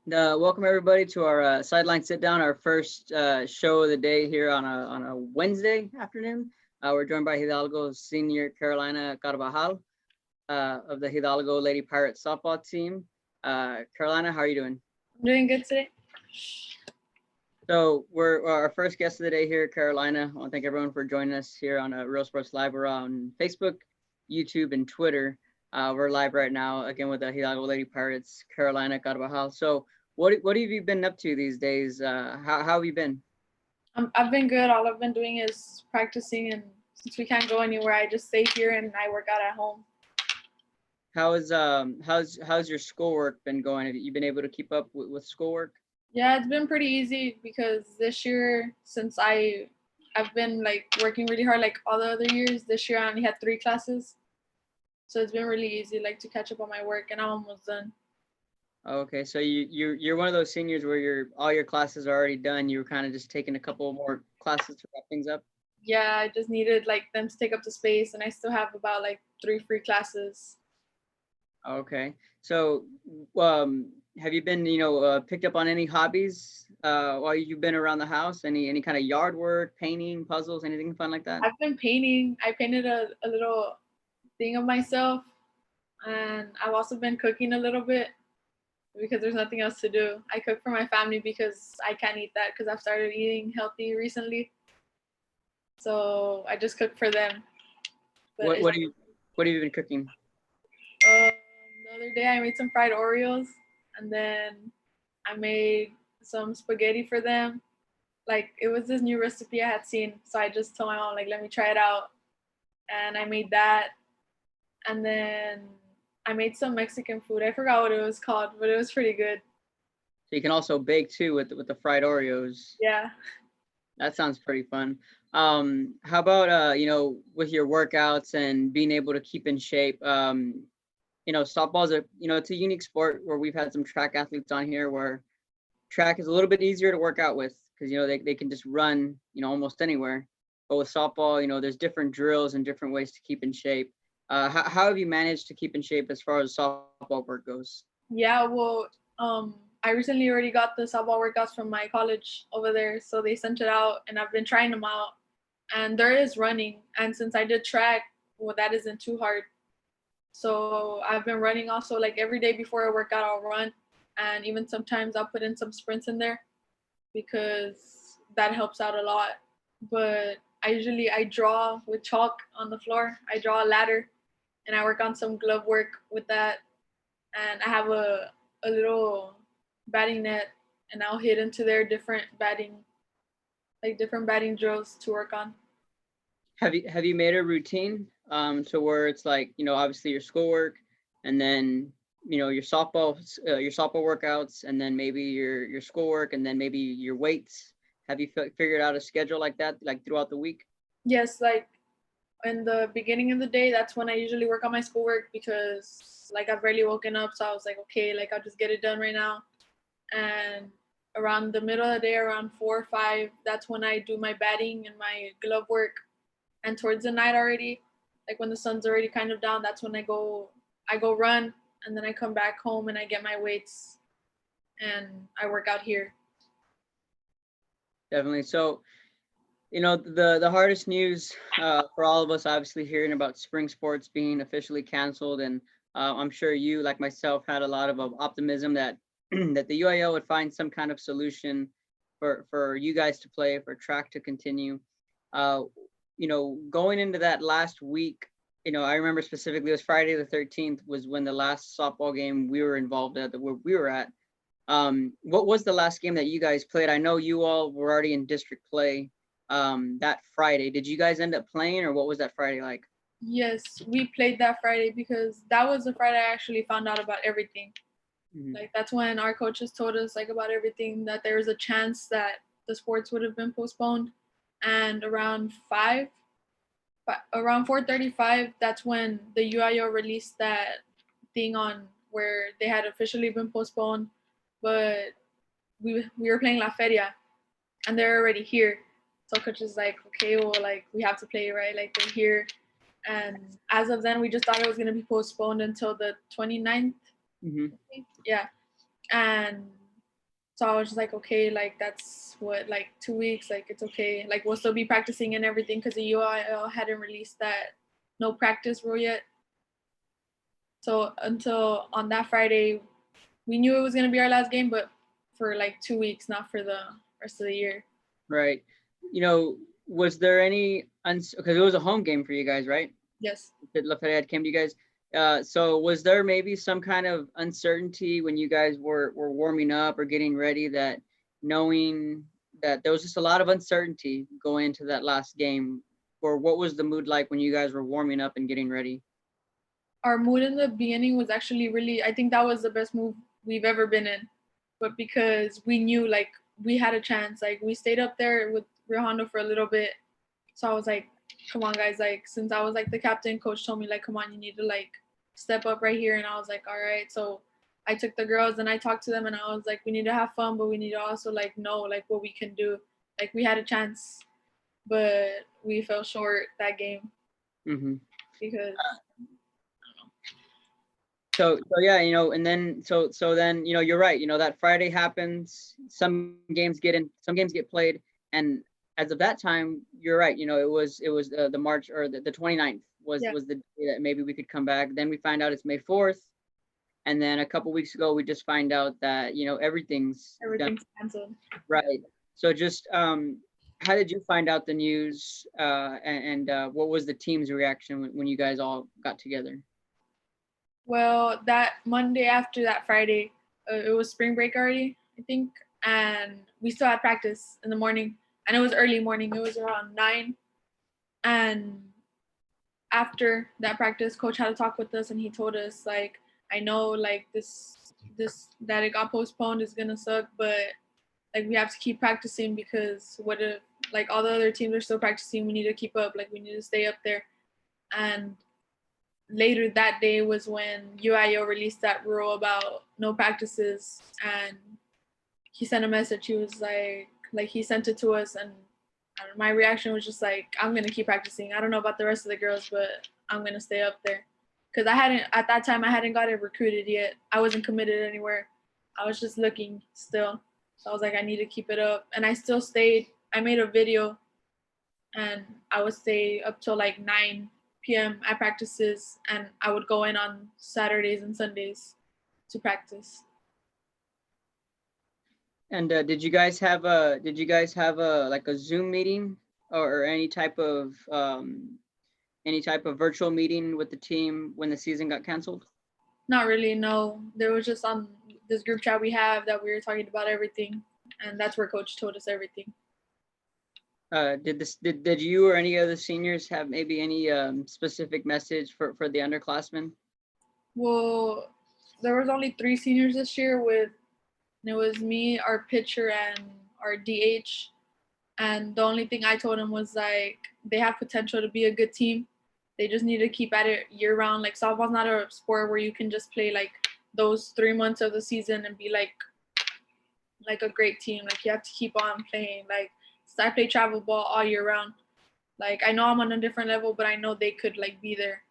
Welcome everybody to our sideline sit down, our first show of the day here on a Wednesday afternoon. We're joined by Hidalgo senior Carolina Carbajal of the Hidalgo Lady Pirates softball team. Carolina, how are you doing? I'm doing good today. So we're our first guest of the day here, Carolina. I want to thank everyone for joining us here on Real Sports Live. We're on Facebook, YouTube, and Twitter. We're live right now again with the Hidalgo Lady Pirates, Carolina Carbajal. So what have you been up to these days? How have you been? I've been good. All I've been doing is practicing, and since we can't go anywhere, I just stay here and I work out at home. How's your schoolwork been going? Have you been able to keep up with schoolwork? Yeah, it's been pretty easy because this year, since I've been like working really hard like all the other years, this year I only had 3 classes. So it's been really easy like to catch up on my work, and I'm almost done. Okay, so you're one of those seniors where all your classes are already done. You were kind of just taking a couple more classes to wrap things up. Yeah, I just needed like them to take up the space, and I still have about like 3 free classes. Okay, so have you been picked up on any hobbies while you've been around the house? Any kind of yard work, painting, puzzles, anything fun like that? I've been painting. I painted a little thing of myself, and I've also been cooking a little bit because there's nothing else to do. I cook for my family because I can't eat that because I've started eating healthy recently. So I just cook for them. But What have you been cooking? the other day I made some fried Oreos, and then I made some spaghetti for them. Like it was this new recipe I had seen, so I just told my mom like, let me try it out, and I made that. And then I made some Mexican food. I forgot what it was called, but it was pretty good. So you can also bake too with the fried Oreos. Yeah. That sounds pretty fun. How about with your workouts and being able to keep in shape? Softball's it's a unique sport where we've had some track athletes on here where track is a little bit easier to work out with because they can just run almost anywhere. But with softball, there's different drills and different ways to keep in shape. How have you managed to keep in shape as far as softball work goes? Yeah, well, I recently already got the softball workouts from my college over there, so they sent it out, and I've been trying them out. And there is running, and since I did track, well, that isn't too hard. So I've been running also, like every day before I work out, I'll run, and even sometimes I'll put in some sprints in there because that helps out a lot. But I draw with chalk on the floor. I draw a ladder, and I work on some glove work with that, and I have a little batting net, and I'll hit into their different batting drills to work on. Have you made a routine to where it's like obviously your schoolwork and then your softball workouts and then maybe your schoolwork and then maybe your weights? Have you figured out a schedule like that like throughout the week? Yes, like in the beginning of the day, that's when I usually work on my schoolwork because like I've barely woken up, so I was like, okay, like I'll just get it done right now. And around the middle of the day, around 4 or 5, that's when I do my batting and my glove work. And towards the night already, like when the sun's already kind of down, that's when I go run, and then I come back home and I get my weights and I work out here. Definitely. So the hardest news for all of us, obviously, hearing about spring sports being officially canceled, and I'm sure you, like myself, had a lot of optimism that that the UIL would find some kind of solution for you guys to play, for track to continue. Uh, Going into that last week, I remember specifically it was Friday the 13th was when the last softball game we were involved at, where we were at. What was the last game that you guys played? I know you all were already in district play that Friday. Did you guys end up playing, or what was that Friday like? Yes, we played that Friday because that was the Friday I actually found out about everything. Mhm. Like that's when our coaches told us like about everything, that there was a chance that the sports would have been postponed. And around 4:35, that's when the UIO released that thing on where they had officially been postponed, but we were playing La Feria, and they're already here. So coach is like, okay, well, like we have to play, right? Like they're here, and as of then, we just thought it was gonna be postponed until the 29th. Mm-hmm. Yeah, and So I was just like, okay, like that's what, like 2 weeks, like it's okay. Like we'll still be practicing and everything because the UIL hadn't released that no practice rule yet. So until on that Friday, we knew it was gonna be our last game, but for like 2 weeks, not for the rest of the year. Right. You know, was there any because it was a home game for you guys, right? Yes. That Lafayette came to you guys. So was there maybe some kind of uncertainty when you guys were warming up or getting ready, that knowing that there was just a lot of uncertainty going into that last game? Or what was the mood like when you guys were warming up and getting ready? Our mood in the beginning was actually really, I think that was the best move we've ever been in. But because we knew like we had a chance, like we stayed up there with Rio Hondo for a little bit. So I was like, come on guys, like since I was like the captain, coach told me like, come on, you need to like step up right here. And I was like, all right. So I took the girls and I talked to them and I was like, we need to have fun, but we need to also like know like what we can do. Like we had a chance, but we fell short that game Mm-hmm. because So yeah, you know, and then so then, you know, you're right. You know, that Friday happens. Some games get played, and as of that time, you're right. You know, it was the March, or the 29th yeah, was the day that maybe we could come back. Then we find out it's May 4th, and then a couple weeks ago we just find out that, you know, everything's done. everything's canceled. Right. So just how did you find out the news, and what was the team's reaction when you guys all got together? Well, that Monday after that Friday, it was spring break already, I think, and we still had practice in the morning, and it was early morning. It was around 9, and after that practice, coach had a talk with us, and he told us like, I know like this that it got postponed is gonna suck, but like we have to keep practicing because what if like all the other teams are still practicing? We need to keep up. Like we need to stay up there, and later that day was when UIO released that rule about no practices, and he sent a message. He was like he sent it to us, and my reaction was just like, I'm gonna keep practicing. I don't know about the rest of the girls, but I'm gonna stay up there because I hadn't at that time I hadn't gotten recruited yet. I wasn't committed anywhere. I was just looking still. So I was like, I need to keep it up, and I still stayed. I made a video, and I would stay up till like 9 p.m. at practices, and I would go in on Saturdays and Sundays to practice. And did you guys have a like a Zoom meeting, or any type of virtual meeting with the team when the season got canceled? Not really, no. There was just on this group chat we have that we were talking about everything, and that's where coach told us everything. Did you or any of the seniors have maybe any specific message for the underclassmen? Well, there was only 3 seniors this year and it was me, our pitcher, and our DH. And the only thing I told them was like they have potential to be a good team. They just need to keep at it year round. Like softball's not a sport where you can just play like those 3 months of the season and be like a great team. Like you have to keep on playing. Like I play travel ball all year round. Like I know I'm on a different level, but I know they could like be there.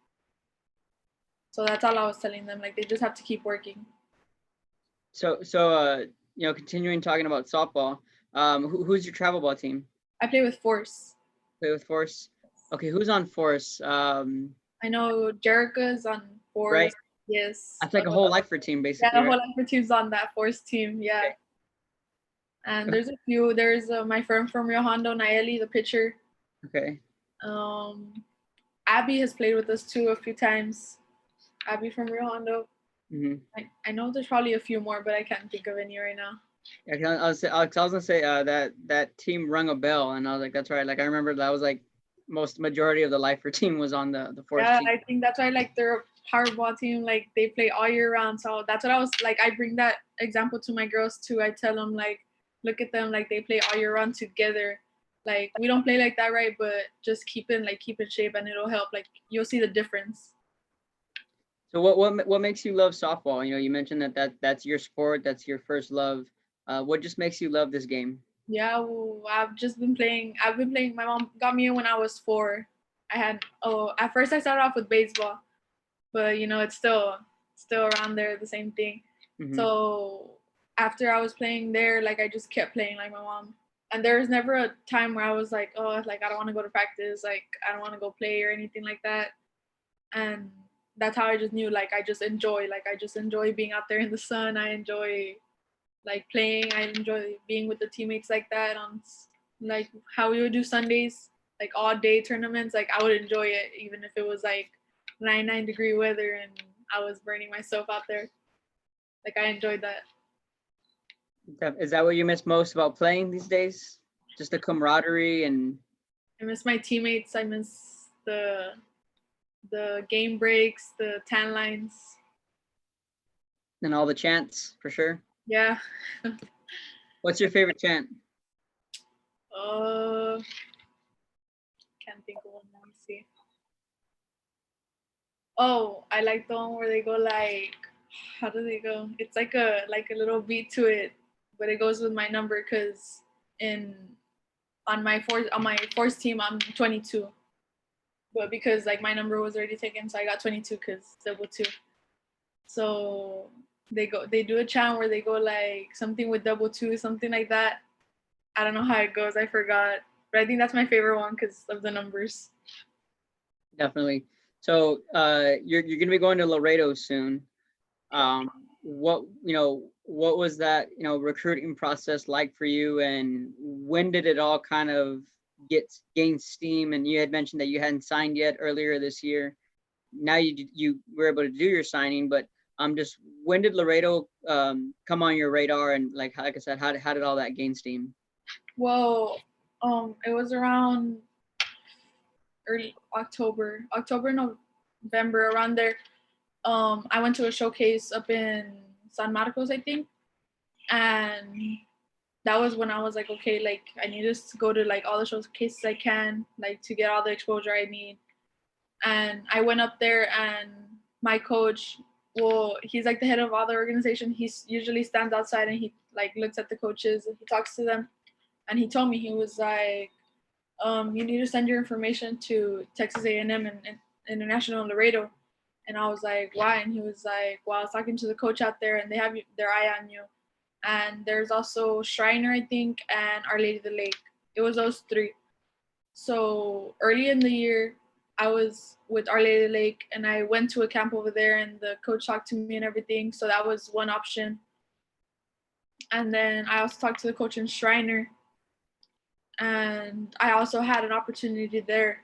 So that's all I was telling them. Like they just have to keep working. So you know, continuing talking about softball, who's your travel ball team? I play with Force. Play with Force. Okay, who's on Force? I know Jerica's on Right. Force. Yes. That's like a whole lifer team, Yeah, basically, the right? whole Lifer team's on that Force team. Yeah. Okay. And there's a few. There's my friend from Rio Hondo, Nayeli, the pitcher. Okay. Um, Abby has played with us too a few times. Abby from Rio Hondo. Mm-hmm. I know there's probably a few more, but I can't think of any right now. Yeah, 'cause I was gonna say that team rung a bell, and I was like, that's right. Like I remember that was like majority of the lifer team was on the Force Yeah, team. I think that's why like they're a powerball team. Like they play all year round. So that's what I was like. I bring that example to my girls too. I tell them like, look at them like they play all year round together. Like we don't play like that, right? But just keep in shape, and it'll help. Like you'll see the difference. So what makes you love softball? You know, you mentioned that's your sport, that's your first love. What just makes you love this game? Yeah, well, I've just been playing. I've been playing. My mom got me in when I was 4. At first I started off with baseball, but you know it's still around there the same thing. Mm-hmm. So after I was playing there, like I just kept playing like my mom. And there was never a time where I was like, oh, like I don't want to go to practice, like I don't want to go play or anything like that. And that's how I just knew, like I just enjoy being out there in the sun. I enjoy like playing. I enjoy being with the teammates like that on like how we would do Sundays, like all day tournaments. Like I would enjoy it even if it was like 99-degree weather and I was burning myself out there. Like I enjoyed that. Is that what you miss most about playing these days? Just the camaraderie and I miss my teammates. I miss the game breaks, the tan lines. all the chants for sure. Yeah. What's your favorite chant? Can't think of one. Let me see. Oh, I like the one where they go like, how do they go? It's like a little beat to it, but it goes with my number because in on my fourth team I'm 22, but because like my number was already taken, so I got 22 because double two. So they do a chant where they go like something with double two, something like that. I don't know how it goes. I forgot, but I think that's my favorite one because of the numbers. Definitely. So you're gonna be going to Laredo soon. What what was that recruiting process like for you, and when did it all kind of gain steam? And you had mentioned that you hadn't signed yet earlier this year. Now you were able to do your signing, but just when did Laredo come on your radar, and like I said, how did all that gain steam? Well, it was around early October, November, around there. I went to a showcase up in San Marcos, I think, and that was when I was like, okay, like I need to go to like all the showcases I can, like to get all the exposure I need. And I went up there, and my coach, well, he's like the head of all the organization. He usually stands outside and he like looks at the coaches and he talks to them. And he told me, he was like, you need to send your information to Texas A&M and International Laredo. And I was like, why? And he was like, well, I was talking to the coach out there and they have their eye on you. And there's also Shriner, I think, and Our Lady of the Lake. It was those three. So early in the year, I was with Our Lady of the Lake and I went to a camp over there and the coach talked to me and everything. So that was one option. And then I also talked to the coach in Shriner, and I also had an opportunity there.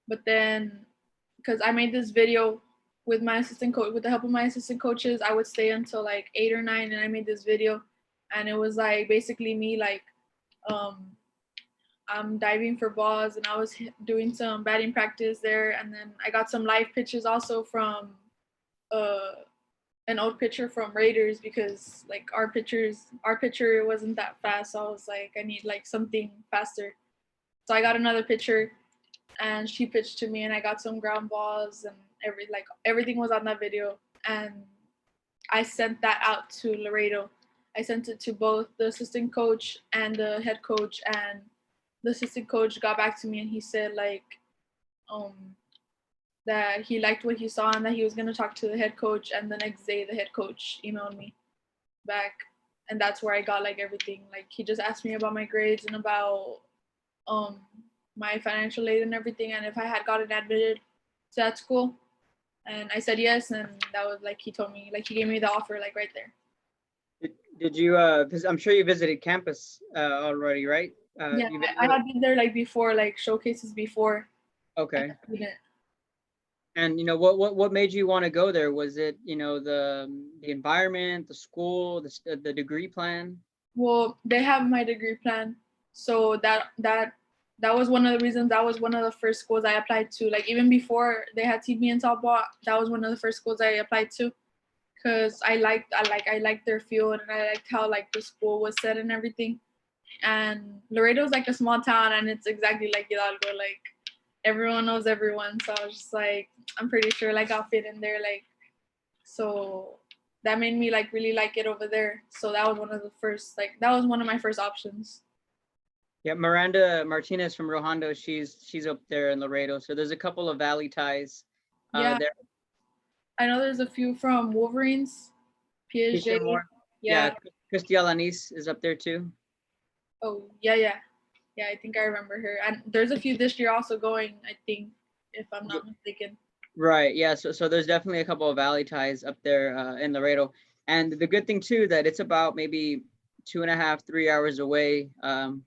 But then, because I made this video with my assistant coach, with the help of my assistant coaches, I would stay until like 8 or 9, and I made this video, and it was like basically me like, I'm diving for balls, and I was doing some batting practice there, and then I got some live pitches also from an old pitcher from Raiders because like our pitcher wasn't that fast, so I was like, I need like something faster. So I got another pitcher and she pitched to me and I got some ground balls and everything was on that video, and I sent that out to Laredo. I sent it to both the assistant coach and the head coach, and the assistant coach got back to me and he said like that he liked what he saw and that he was going to talk to the head coach, and the next day the head coach emailed me back, and that's where I got like everything. Like he just asked me about my grades and about my financial aid and everything, and if I had gotten admitted to that school, and I said yes, and that was like he told me, like he gave me the offer like right there. Did you I'm sure you visited campus already, right? Yeah, I had been there like before, like showcases before. Okay. And what made you want to go there? Was it the environment, the school, the degree plan? Well, they have my degree plan, so that was one of the reasons. That was one of the first schools I applied to. Like even before they had TB and softball, that was one of the first schools I applied to, because I liked their field and I liked how like the school was set and everything. And Laredo's like a small town, and it's exactly like Hidalgo. Like everyone knows everyone, so I was just like, I'm pretty sure like I'll fit in there. Like so that made me like really like it over there. So that was one of the first, like that was one of my first options. Yeah, Miranda Martinez from Rojando, she's up there in Laredo. So there's a couple of Valley ties Yeah, there. I know there's a few from Wolverines, Piaget. Yeah, Christy Alanis is up there too. Oh, yeah. Yeah, I think I remember her. And there's a few this year also going, I think, if I'm not mistaken. Right. Yeah. So there's definitely a couple of Valley ties up there in Laredo, and the good thing too that it's about maybe 2.5, 3 hours away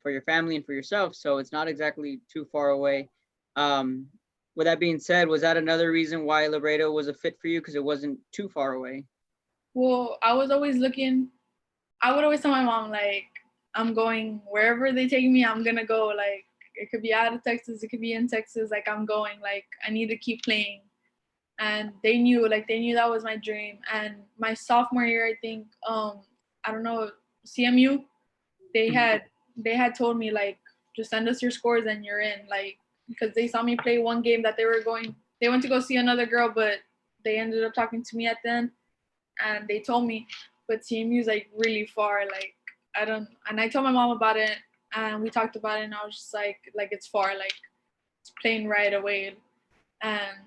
for your family and for yourself. So it's not exactly too far away. Um, with that being said, was that another reason why Laredo was a fit for you because it wasn't too far away? Well, I was always looking, I would always tell my mom, like, I'm going wherever they take me, I'm gonna go. Like, it could be out of Texas, it could be in Texas, like, I'm going. Like, I need to keep playing. And they knew that was my dream. And my sophomore year, I think, I don't know, CMU, they Mhm. had told me, like, just send us your scores and you're in. Like, because they saw me play one game that they went to go see another girl, but they ended up talking to me at the end, and they told me, but CMU is like really far. Like, I don't, and I told my mom about it, and we talked about it, and I was just like it's far, like it's plane right away. And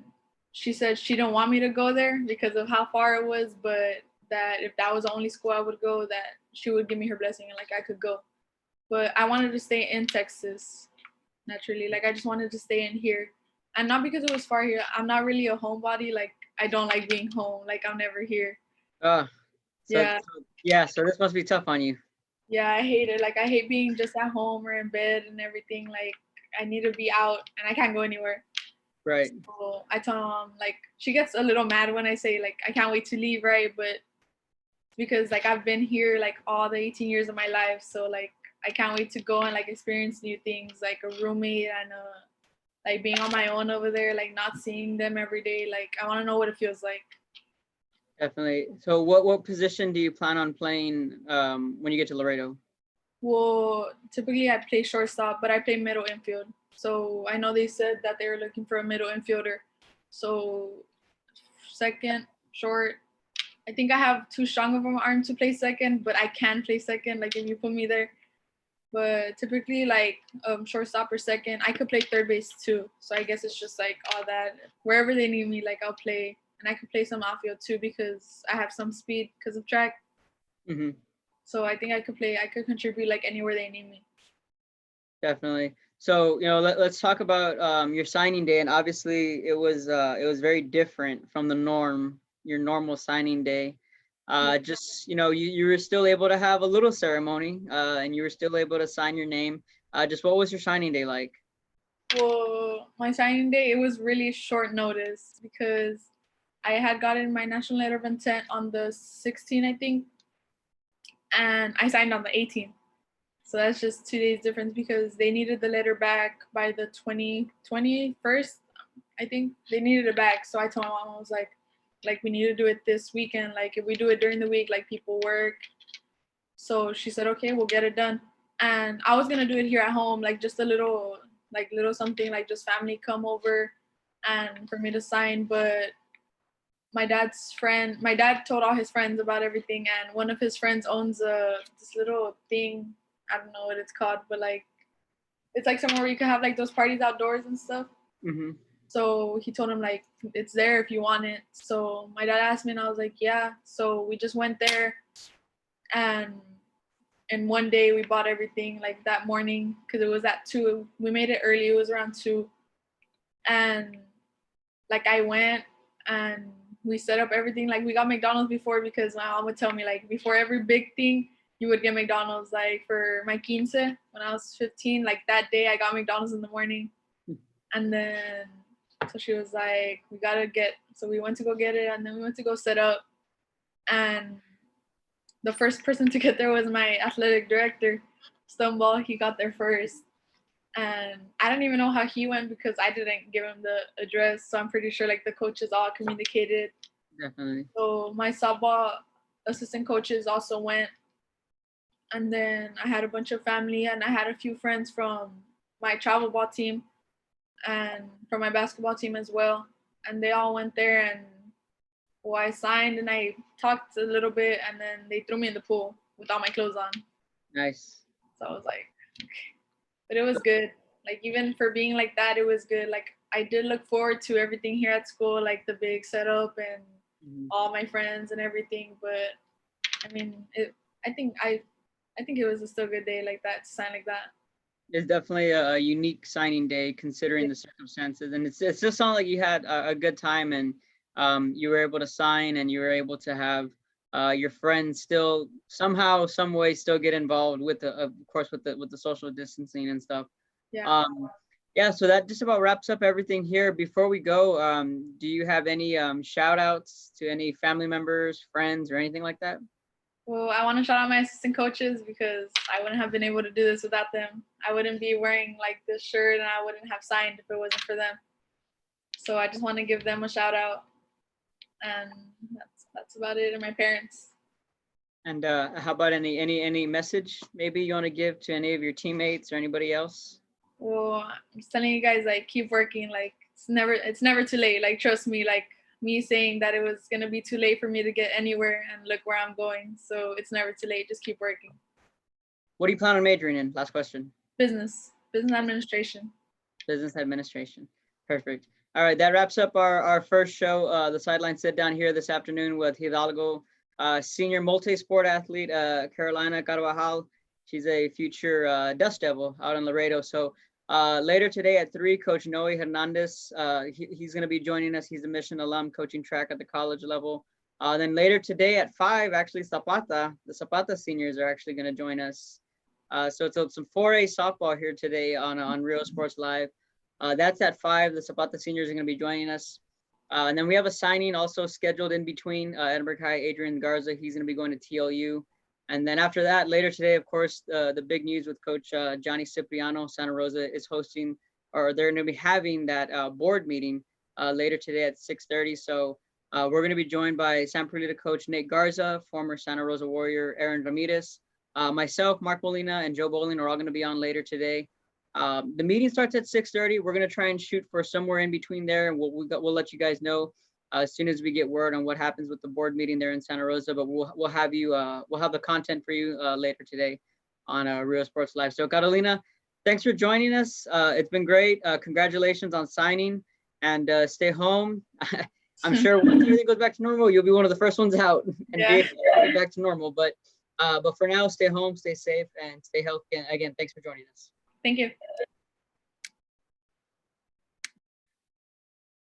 she said she didn't want me to go there because of how far it was, but that if that was the only school I would go, that she would give me her blessing and like I could go. But I wanted to stay in Texas naturally. Like, I just wanted to stay in here. And not because it was far here. I'm not really a homebody. Like, I don't like being home. Like, I'm never here. Uh, Yeah. yeah, so this must be tough on you. Yeah, I hate it. Like, I hate being just at home or in bed and everything. Like, I need to be out and I can't go anywhere. Right. So I tell my mom, like, she gets a little mad when I say, like, I can't wait to leave, right? But because, like, I've been here, like, all the 18 years of my life. So, like, I can't wait to go and, like, experience new things, like a roommate and like, being on my own over there, like, not seeing them every day. Like, I want to know what it feels like. Definitely. So what position do you plan on playing when you get to Laredo? Well, typically I play shortstop, but I play middle infield. So I know they said that they were looking for a middle infielder. So second, short. I think I have too strong of an arm to play second, but I can play second, like if you put me there. But typically, like, shortstop or second, I could play third base too. So I guess it's just like all that. Wherever they need me, like, I'll play, and I could play some outfield too because I have some speed because of track. Mm-hmm. So I think I could play. I could contribute like anywhere they need me. Definitely. So, let's talk about your signing day, and obviously it was very different from the norm, your normal signing day. Just you were still able to have a little ceremony, and you were still able to sign your name. Just what was your signing day like? Well, my signing day, it was really short notice because I had gotten my national letter of intent on the 16th, I think, and I signed on the 18th. So that's just 2 days difference because they needed the letter back by the 21st. I think they needed it back. So I told my mom, I was like, we need to do it this weekend. Like, if we do it during the week, like, people work. So she said, okay, we'll get it done. And I was gonna do it here at home, like just a little, like little something, like just family come over and for me to sign. But my dad told all his friends about everything, and one of his friends owns this little thing. I don't know what it's called, but like it's like somewhere where you can have like those parties outdoors and stuff. Mm-hmm. So he told him, like, it's there if you want it. So my dad asked me, and I was like, yeah. So we just went there, and in one day we bought everything like that morning because it was at 2. We made it early. It was around 2, and like I went and we set up everything. Like, we got McDonald's before because my mom would tell me, like, before every big thing you would get McDonald's. Like, for my quince when I was 15, like that day I got McDonald's in the morning. And then so she was like, we gotta get, so we went to go get it, and then we went to go set up. And the first person to get there was my athletic director, Stoneball. He got there first. And I don't even know how he went because I didn't give him the address. So I'm pretty sure like the coaches all communicated. Definitely. So my softball assistant coaches also went. And then I had a bunch of family, and I had a few friends from my travel ball team and from my basketball team as well. And they all went there, and well, I signed and I talked a little bit, and then they threw me in the pool with all my clothes on. Nice. So I was like, but it was good. Like, even for being like that, it was good. Like, I did look forward to everything here at school, like the big setup and Mhm. all my friends and everything. But I mean, I think I think it was still a good day like that to sign like that. It's definitely a unique signing day considering the circumstances, and it's just not like you had a good time, and you were able to sign, and you were able to have your friends still somehow, some way, still get involved with the, of course, with the social distancing and stuff. Yeah. Yeah, so that just about wraps up everything here. Before we go, do you have any shout outs to any family members, friends, or anything like that? Well, I want to shout out my assistant coaches because I wouldn't have been able to do this without them. I wouldn't be wearing like this shirt and I wouldn't have signed if it wasn't for them. So I just want to give them a shout out, and that's about it. And my parents. And how about any message maybe you want to give to any of your teammates or anybody else? Well, I'm just telling you guys, like, keep working. Like, it's never too late. Like, trust me. Like, me saying that it was gonna be too late for me to get anywhere, and look where I'm going. So it's never too late. Just keep working. What do you plan on majoring in? Last question. Business administration. Business administration. Perfect. All right, that wraps up our first show, the Sideline Sit Down here this afternoon with Hidalgo, senior multi-sport athlete, Carolina Carbajal. She's a future Dustdevil out in Laredo. So later today at 3, Coach Noe Hernandez, he's going to be joining us. He's a Mission alum coaching track at the college level. Then later today at 5, actually the Zapata seniors are actually going to join us. So it's some 4A softball here today on Real Sports Live. That's at 5. The Zapata seniors are going to be joining us. And then we have a signing also scheduled in between Edinburgh High, Adrian Garza. He's going to be going to TLU. And then after that, later today, of course, the big news with Coach Johnny Cipriano, Santa Rosa is hosting, or they're going to be having that board meeting later today at 6:30. So we're going to be joined by San Perlita coach Nate Garza, former Santa Rosa Warrior Aaron Ramirez, myself, Mark Molina, and Joe Bowling are all going to be on later today. The meeting starts at 6:30. We're going to try and shoot for somewhere in between there, and we'll let you guys know as soon as we get word on what happens with the board meeting there in Santa Rosa. But we'll have you we'll have the content for you later today on Real Sports Live. So Carolina, thanks for joining us. It's been great. Congratulations on signing, and stay home. I'm sure once everything goes back to normal, you'll be one of the first ones out and be able to get back to normal. But for now, stay home, stay safe, and stay healthy. And again, thanks for joining us. Thank you.